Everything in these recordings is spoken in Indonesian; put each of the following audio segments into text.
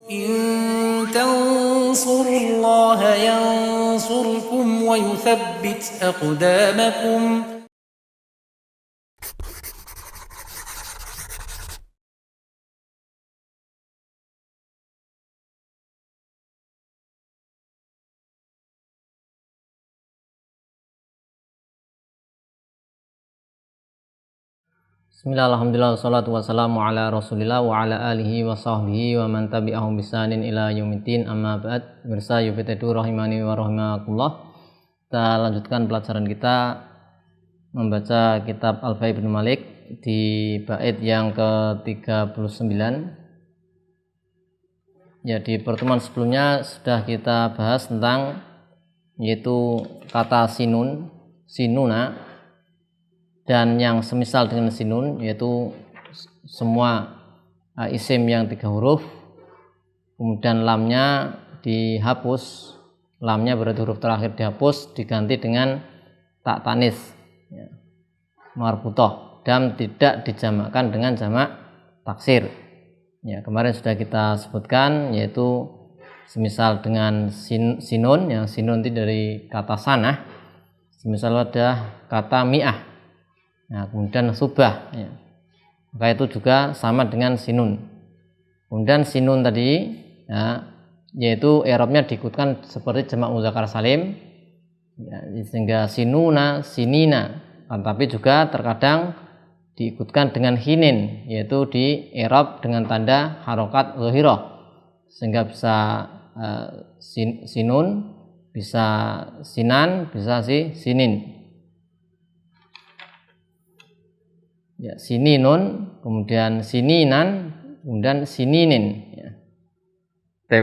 إن تنصروا الله ينصركم ويثبت أقدامكم. Bismillah, alhamdulillah, wassalatu wassalamu ala rasulillah wa ala alihi wa sahbihi wa man tabi'ahum bisanin ila yaumiddin, amma ba'd. Mirsa yufitedu rahimani wa rahimakumullah. Kita lanjutkan pelajaran kita membaca kitab Alfiya Ibnu Malik di bait yang ke-39. Ya, di pertemuan sebelumnya sudah kita bahas tentang yaitu kata sinun, sinuna, dan yang semisal dengan sinun, yaitu semua isim yang 3 huruf, kemudian lamnya dihapus, lamnya berarti huruf terakhir dihapus, diganti dengan tak tanis, ya, marbutoh, dan tidak dijamakkan dengan jamak taksir. Ya, kemarin sudah kita sebutkan, yaitu semisal dengan sinun, yang sinun itu dari kata sanah, semisal ada kata mi'ah. Nah, kemudian subah, ya, maka itu juga sama dengan sinun. Kemudian sinun tadi, ya, yaitu i'rabnya diikutkan seperti jamak muzakkar salim, ya, sehingga sinuna, sinina, tapi juga terkadang diikutkan dengan hinin, yaitu di i'rab dengan tanda harokat zahirah, sehingga bisa sinun, bisa sinan, bisa sinin. Ya, sininun, kemudian sininan, kemudian sininin, ya.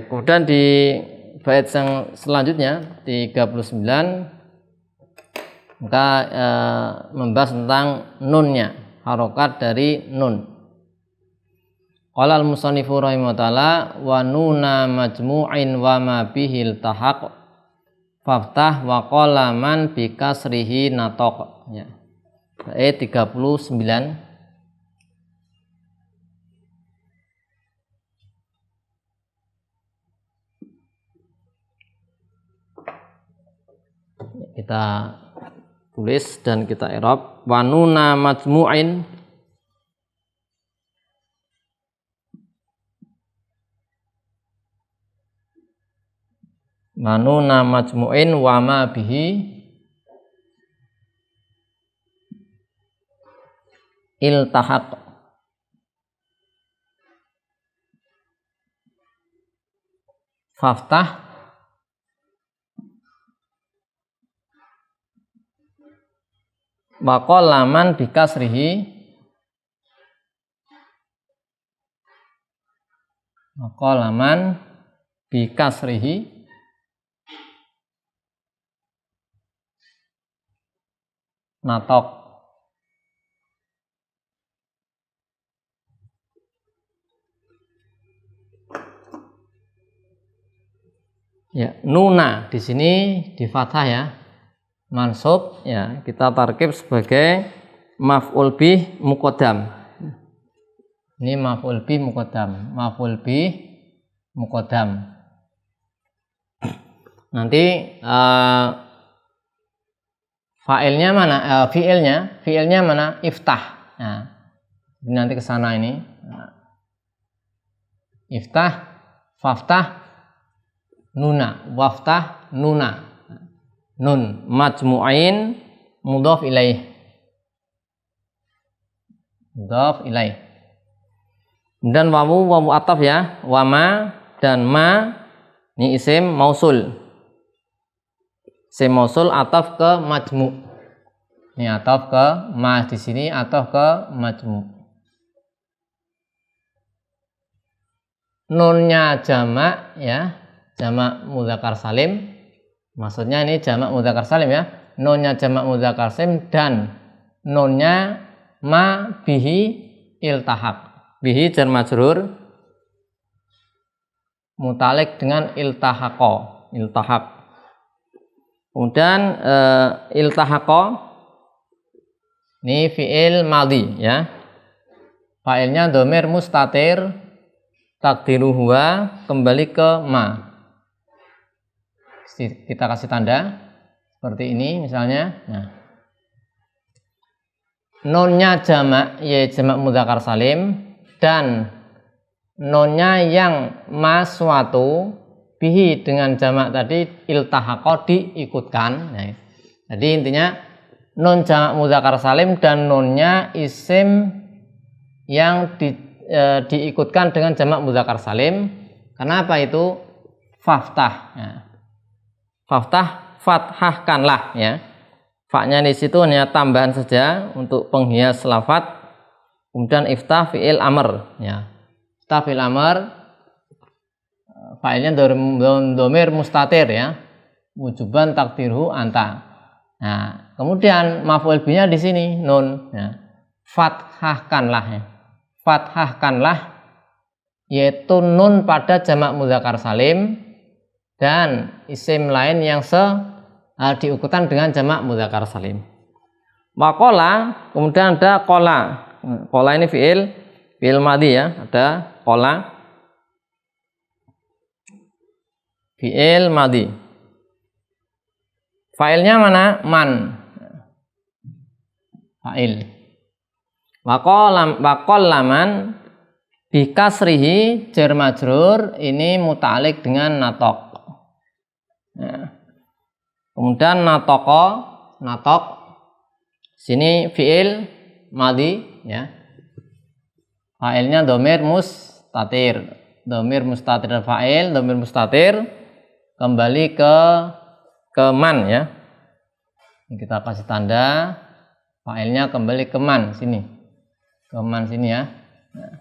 Kemudian di bait yang selanjutnya 39 maka membahas tentang nunnya, harokat dari nun. Qala al-musannifu rahimahullah ta'ala wa nuna majmu'in wa ma bihil tahaq faftah wa qala man bi kasrihi nataq, ya. Ayat 39. Kita tulis dan kita i'rab. Wa nuna majmu'in, wa nuna majmu'in wa ma bihi iltahaq. Faftah wa qala man bi kasrihi, wa qala man bi kasrihi natok. Ya, nuna di sini di fathah, ya, mansub, ya, kita tarkib sebagai maf'ul bih muqaddam. Ini maf'ul bih muqaddam, maf'ul bih muqaddam. Nanti fa'ilnya mana? Fi'ilnya mana? Iftah. Nah, nanti ke sana ini. Iftah, faftah, nuna, waftah, nuna. Nun majmu'ain mudhaf ilaih, mudhaf ilaih. Dan wawu ataf, ya, wama dan ma ini isim mausul, isim mausul ataf ke majmu'. Ini ataf ke ma, di sini ataf ke majmu'. Nunnya jamak, ya, jamak mudzakkar salim. Maksudnya ini jamak mudzakkar salim, ya. Nunnya jamak mudzakkar salim dan nunnya ma bihi iltahaq. Bihi jar majrur mutalik dengan iltahaqa, iltahaq. Kemudian iltahaqa ini fi'il madhi, ya. Fa'ilnya dhamir mustatir takdiru huwa kembali ke ma. Kita kasih tanda seperti ini misalnya. Nah, nunnya jamak ya jamak mudzakkar salim dan nunnya yang ma suatu bihi dengan jamak tadi iltahaqa diikutkan. Nah, jadi intinya nun jamak mudzakkar salim dan nunnya isim yang diikutkan dengan jamak mudzakkar salim. Kenapa itu? Faftah. Nah, faftah fathahkanlah ya. Fa-nya di situ hanya tambahan saja untuk penghias lafadz. Kemudian iftah fi'il amr ya. Iftah fi'il amr fa'ilnya dhamir mustatir ya. Wujuban takdirhu anta. Nah, kemudian maf'ul bihi-nya di sini nun ya. Fathahkanlah ya. Fathahkanlah yaitu nun pada jamak mudzakkar salim dan isim lain yang diikutkan dengan jamak mudzakkar salim. Waqala, kemudian ada qala. Qala ini fi'il madhi ya, ada qala. Fi'il madhi. Fa'ilnya mana? Man. Fa'il. Waqallaman bikasrihi jar majrur ini muta'alliq dengan natok. Nah, kemudian natok sini fi'il madhi ya. Fa'ilnya dhamir mustatir fa'il dhamir mustatir kembali ke man ya. Ini kita kasih tanda fa'ilnya kembali ke man sini. Ke man sini ya. Nah.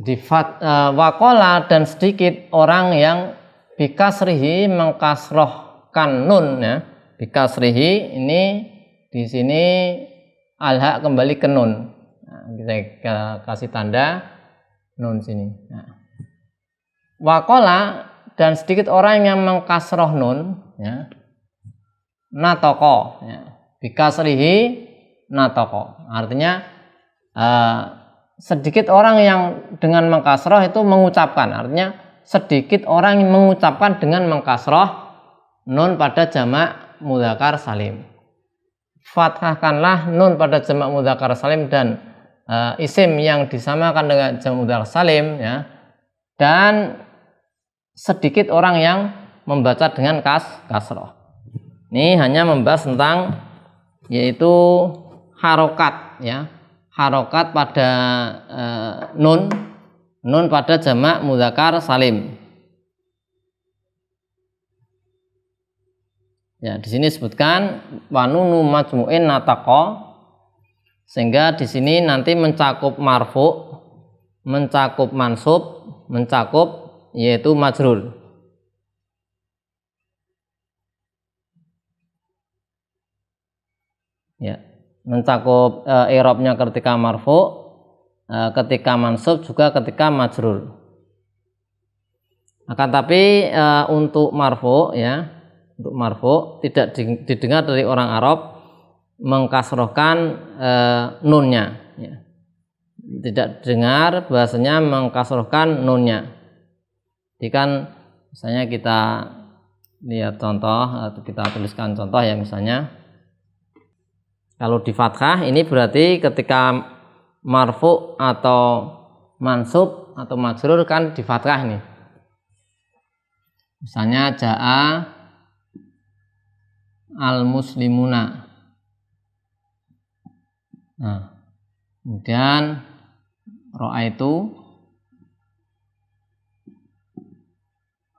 Di waqala dan sedikit orang yang bikasrihi mengkasrohkan nun ya. Bikasrihi ini di sini alha kembali ke nun. Nah, kita kasih tanda nun sini. Nah. Waqala dan sedikit orang yang mengkasroh nun ya. Natoko ya. Bikasrihi natoko. Artinya sedikit orang yang dengan mengkasroh itu mengucapkan. Artinya sedikit orang yang mengucapkan dengan mengkasroh nun pada jamak mudzakkar salim. Fathahkanlah nun pada jamak mudzakkar salim dan isim yang disamakan dengan jamak mudzakkar salim ya. Dan sedikit orang yang membaca dengan kasroh. Ini hanya membahas tentang yaitu harokat ya. Harokat pada nun pada jamak mudzakkar salim. Ya, di sini disebutkan wanunu majmu'in nataqo, sehingga di sini nanti mencakup marfu, mencakup mansub, mencakup yaitu majrur. Ya, mencakup i'rabnya ketika marfu, ketika mansub juga ketika majrur. Akan tapi untuk marfu ya, untuk marfu tidak didengar dari orang Arab mengkasrohkan nunnya ya. Tidak dengar bahasanya mengkasrohkan nunnya. Jadi kan misalnya kita lihat contoh atau kita tuliskan contoh ya, misalnya kalau di fathah ini berarti ketika marfu atau mansub atau majrur kan di fathah nih. Misalnya jaa al muslimuna. Nah, kemudian ra'aitu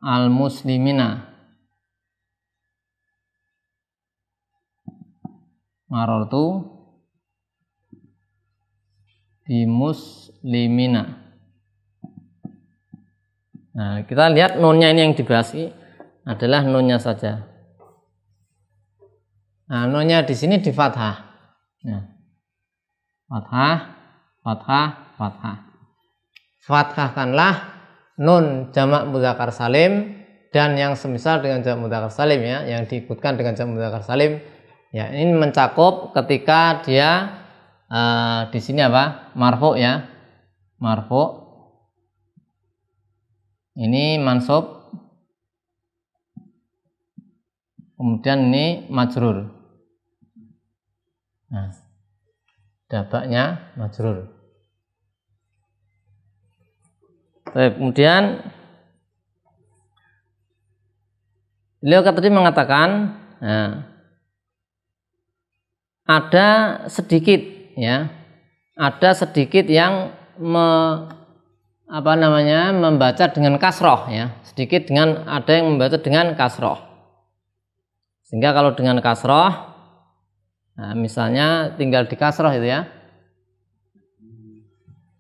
al muslimina. Marartu bi muslimina. Nah, kita lihat nunnya ini yang dibahas adalah nunnya saja. Nah, nunnya di sini di fathah. Nah, fathah, fathah, fathah. Fathahkanlah nun jamak mudzakkar salim dan yang semisal dengan jamak mudzakkar salim ya, yang diikutkan dengan jamak mudzakkar salim. Ya, ini mencakup ketika dia di sini apa? Marfu ya. marfu, ini mansub, kemudian ini majrur. Nah, dabaknya majrur. Kemudian beliau tadi mengatakan, nah, ada sedikit ya, ada sedikit yang membaca dengan kasroh ya, sedikit dengan ada yang membaca dengan kasroh. Sehingga kalau dengan kasroh, nah, misalnya tinggal di kasroh itu ya,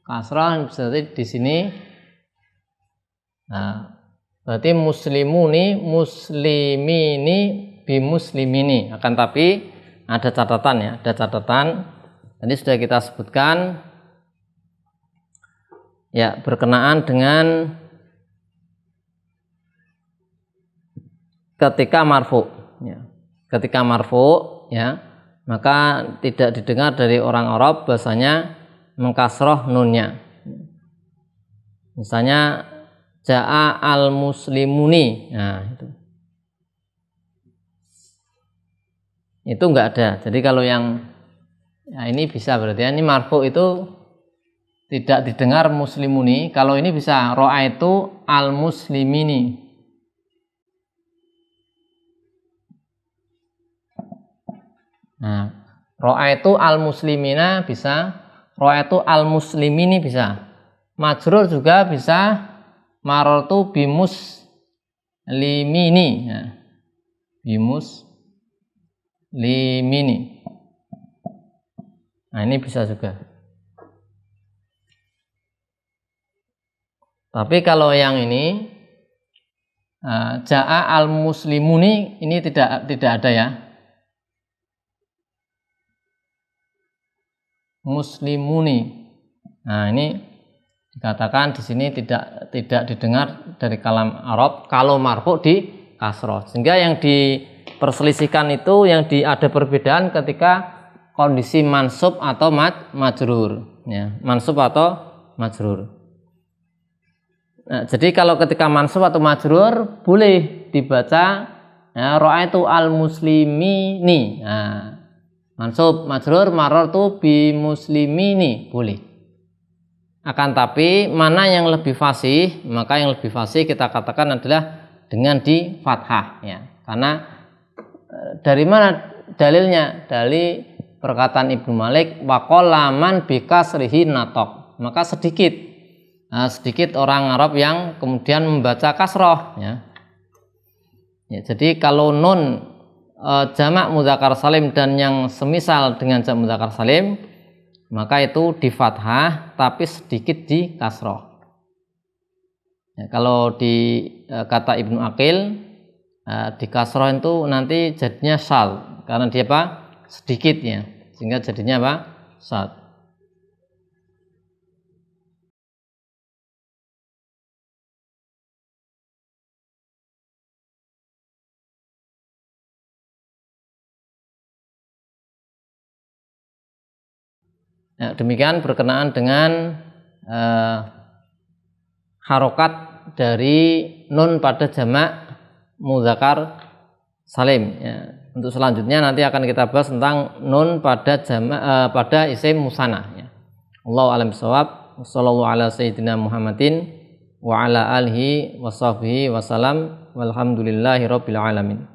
kasroh berarti di sini, nah, berarti muslimuni, muslimini, bimuslimini. Akan tapi ada catatan ya, ada catatan. Tadi sudah kita sebutkan ya, berkenaan dengan ketika marfu ya. Ketika marfu ya, maka tidak didengar dari orang Arab bahasanya mengkasroh nunnya. Misalnya ja'a al muslimuni, nah itu enggak ada. Jadi kalau yang ya ini bisa, berarti ini marfu itu tidak didengar muslimuni. Kalau ini bisa ra'aitu al muslimini. Nah, ra'aitu al muslimina bisa, ra'aitu al muslimini bisa. Majrur juga bisa, marartu bimuslimini. Nah, bimuslimini. Nah, ini bisa juga. Tapi kalau yang ini ja'a al muslimuni, ini tidak ada ya. Muslimuni. Nah, ini dikatakan di sini tidak didengar dari kalam Arab kalau marfu di kasroh. Sehingga yang diperselisihkan itu yang ada perbedaan ketika kondisi mansub atau majrur ya, mansub atau majrur. Nah, jadi kalau ketika mansub atau majrur boleh dibaca ya, ra'aitu al muslimini. Nah, mansub majrur marartu bi muslimini boleh. Akan tapi mana yang lebih fasih, maka yang lebih fasih kita katakan adalah dengan di fathah ya. Karena dari mana dalilnya? Dari perkataan Ibnu Malik, waqalaman bikasrihi natok. Maka sedikit orang Arab yang kemudian membaca kasroh ya. Ya, jadi kalau nun jamak mudzakkar salim dan yang semisal dengan jamak mudzakkar salim, maka itu di fathah tapi sedikit di kasroh. Ya, kalau di kata Ibnu Aqil di kasroh itu nanti jadinya syal karena dia apa? Sedikit ya, sehingga jadinya apa? Syad. Ya, demikian berkenaan dengan harokat dari nun pada jamak mudzakkar salim ya. Untuk selanjutnya nanti akan kita bahas tentang nun pada jamak pada isim musanna ya. Allahu a'lam bishawab. Wassallallahu ala sayyidina Muhammadin wa ala alihi washabbihi wasallam walhamdulillahi rabbil alamin.